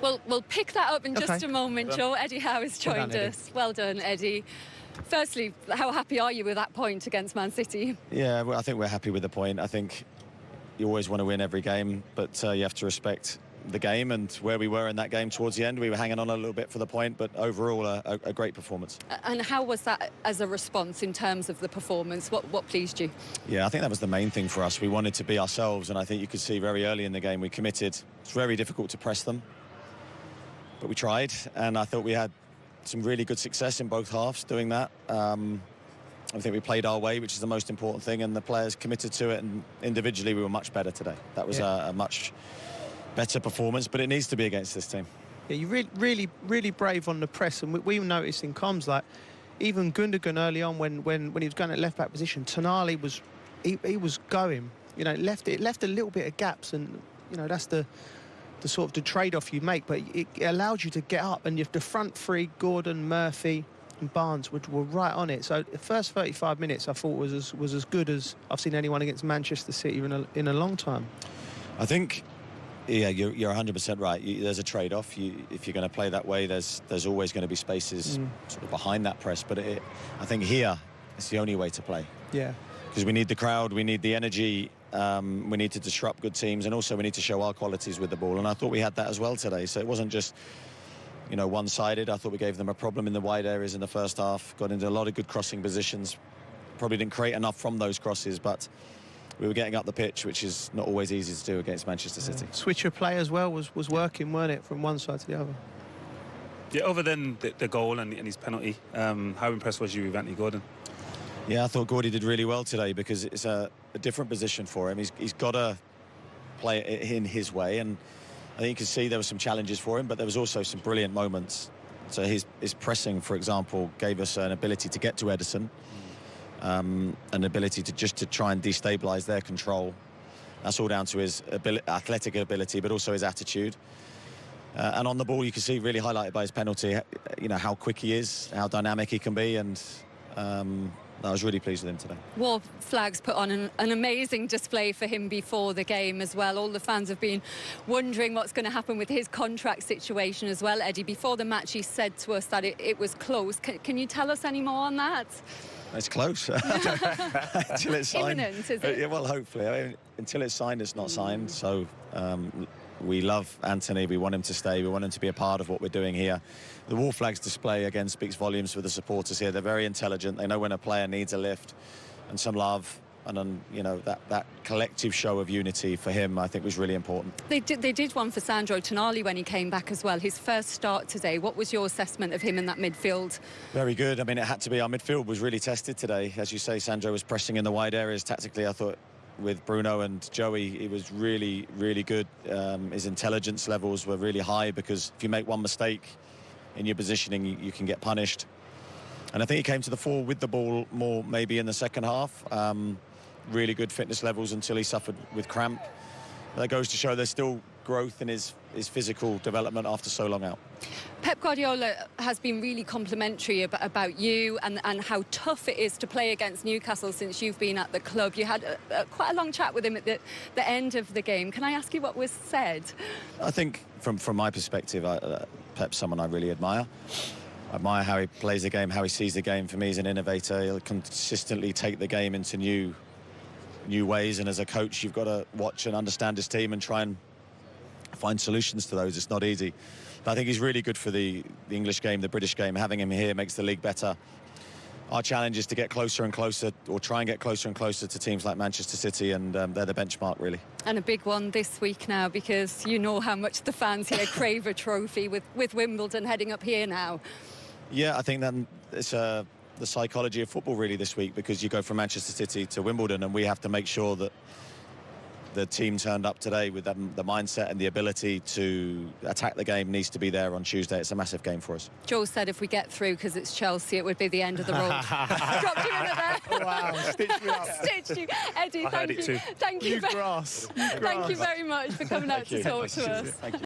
We'll pick that up in just a moment, Joe. Eddie Howe has joined us. Well done, Eddie. Firstly, how happy are you with that point against Man City? Yeah, well, I think we're happy with the point. I think you always want to win every game, but you have to respect the game and where we were in that game towards the end. We were hanging on a little bit for the point, but overall a great performance. And how was that as a response in terms of the performance? What pleased you? Yeah, I think that was the main thing for us. We wanted to be ourselves, and I think you could see very early in the game we committed. It's very difficult to press them, but we tried, and I thought we had some really good success in both halves doing that. I think we played our way, which is the most important thing, and the players committed to it, and individually we were much better today. That was a much better performance, but it needs to be against this team. Yeah, you really brave on the press, and we noticed in comms, like even Gundogan early on when he was going at left back position, Tonali was he was going, you know, it left a little bit of gaps, and you know that's the sort of the trade-off you make, but it allowed you to get up, and the front three, Gordon, Murphy and Barnes, were right on it. So the first 35 minutes I thought was as good as I've seen anyone against Manchester City in a long time. I think, yeah, you're 100% right. There's a trade-off. If you're going to play that way, there's always going to be spaces sort of behind that press, but I think here it's the only way to play. Yeah. Because we need the crowd, we need the energy, we need to disrupt good teams, and also we need to show our qualities with the ball, and I thought we had that as well today. So it wasn't just, you know, one-sided. I thought we gave them a problem in the wide areas in the first half, got into a lot of good crossing positions, probably didn't create enough from those crosses, but we were getting up the pitch, which is not always easy to do against Manchester City. Switch of play as well was working, weren't it, from one side to the other? Yeah, other than the goal and his penalty, how impressed was you with Anthony Gordon? Yeah, I thought Gordy did really well today, because it's a different position for him. He's got to play it in his way, and I think you can see there were some challenges for him, but there was also some brilliant moments. So his pressing, for example, gave us an ability to get to Ederson, an ability to try and destabilise their control. That's all down to his athletic ability, but also his attitude. And on the ball, you can see really highlighted by his penalty, you know, how quick he is, how dynamic he can be, and I was really pleased with him today. Wolf Flags put on an amazing display for him before the game as well. All the fans have been wondering what's going to happen with his contract situation as well, Eddie. Before the match, he said to us that it was close. Can you tell us any more on that? It's close. Until it's signed. Imminent, is it? Yeah, well, hopefully. I mean, until it's signed, it's not signed. So we love Anthony. We want him to stay. We want him to be a part of what we're doing here. The Wolf Flags display, again, speaks volumes for the supporters here. They're very intelligent. They know when a player needs a lift and some love. And then, you know, that collective show of unity for him, I think, was really important. They did one for Sandro Tonali when he came back as well. His first start today. What was your assessment of him in that midfield? Very good. I mean, it had to be. Our midfield was really tested today. As you say, Sandro was pressing in the wide areas. Tactically, I thought with Bruno and Joey, he was really, really good. His intelligence levels were really high, because if you make one mistake in your positioning, you can get punished. And I think he came to the fore with the ball more maybe in the second half. Really good fitness levels until he suffered with cramp. That goes to show there's still growth in his physical development after so long out. Pep Guardiola has been really complimentary about you and how tough it is to play against Newcastle since you've been at the club. You had quite a long chat with him at the end of the game. Can I ask you what was said? I think from my perspective, Pep's someone I really admire. I admire how he plays the game, how he sees the game. For me, he's an innovator. He'll consistently take the game into new ways, and as a coach, you've got to watch and understand his team and try and find solutions to those. It's not easy, but I think he's really good for the English game, the British game. Having him here makes the league better. Our challenge is to get closer and closer, or try and get closer and closer to teams like Manchester City, and they're the benchmark, really. And a big one this week now, because you know how much the fans here crave a trophy with Wimbledon heading up here now. Yeah, I think that it's the psychology of football really this week, because you go from Manchester City to Wimbledon, and we have to make sure that the team turned up today with the mindset and the ability to attack the game needs to be there on Tuesday. It's a massive game for us. Joe said if we get through, because it's Chelsea, it would be the end of the road. Dropped you in it there. Wow, stitched me up. Stitched you. Eddie, thank you. Thank you. Grass. Thank you very much for coming out to talk to us. Thank you.